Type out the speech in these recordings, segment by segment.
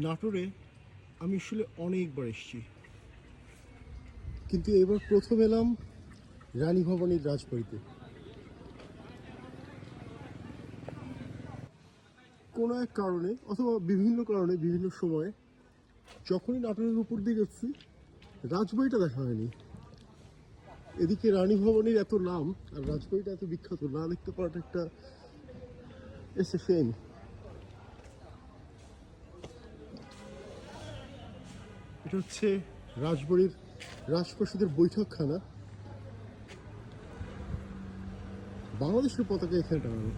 নাটোরে আমি আসলে অনেকবার এসেছি, কিন্তু এবার প্রথম এলাম রানী ভবানীর রাজবাড়িতে। কোনো এক কারণে অথবা বিভিন্ন কারণে বিভিন্ন সময়ে যখনই নাটোরের উপর দিয়ে গেছি রাজবাড়িটা দেখা হয়নি। এদিকে রানী ভবানীর এত নাম আর রাজবাড়িটা এত বিখ্যাত, না দেখতে পারাটা একটা ইটস এ শেম। এটা হচ্ছে রাজবাড়ির রাজপ্রাসাদের বৈঠকখানা। বাংলাদেশের পতাকা এখানে টাঙানো।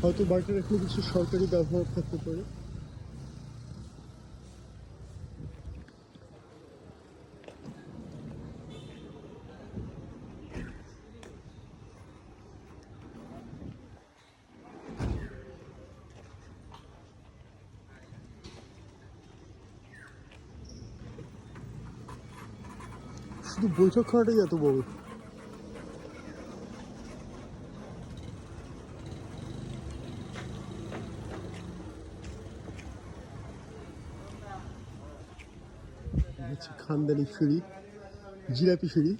হয়তো বাড়িটার এখনো কিছু সরকারি ব্যবহার থাকতে পারে। শুধু বৈঠকখানাটাই এত বড়। খানদানি সিঁড়ি, জিলাপি সিঁড়ি।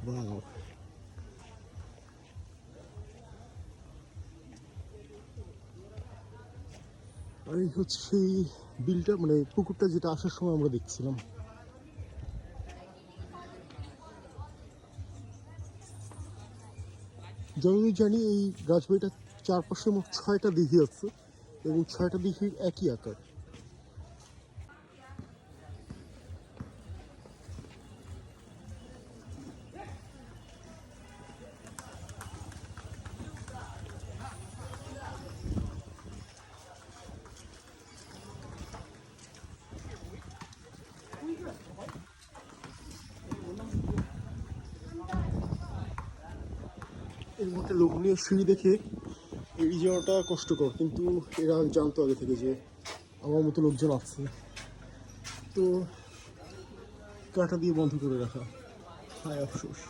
Wow. আর এই হচ্ছে সেই বিলটা, মানে পুকুরটা যেটা আসার সময় আমরা দেখছিলাম। যতদূর জানি এই রাজবাড়িটার চারপাশে মোট 6টা দিঘি আছে এবং 6টা দিঘির একই আকার। এর মধ্যে লোভনীয় সিঁড়ি দেখে এড়িয়ে যাওয়াটা কষ্টকর, কিন্তু এরা জানতো আগে থেকে যে আমার মতো লোকজন আছে, তো কাঁটা দিয়ে বন্ধ করে রাখা। হায় আফসোস।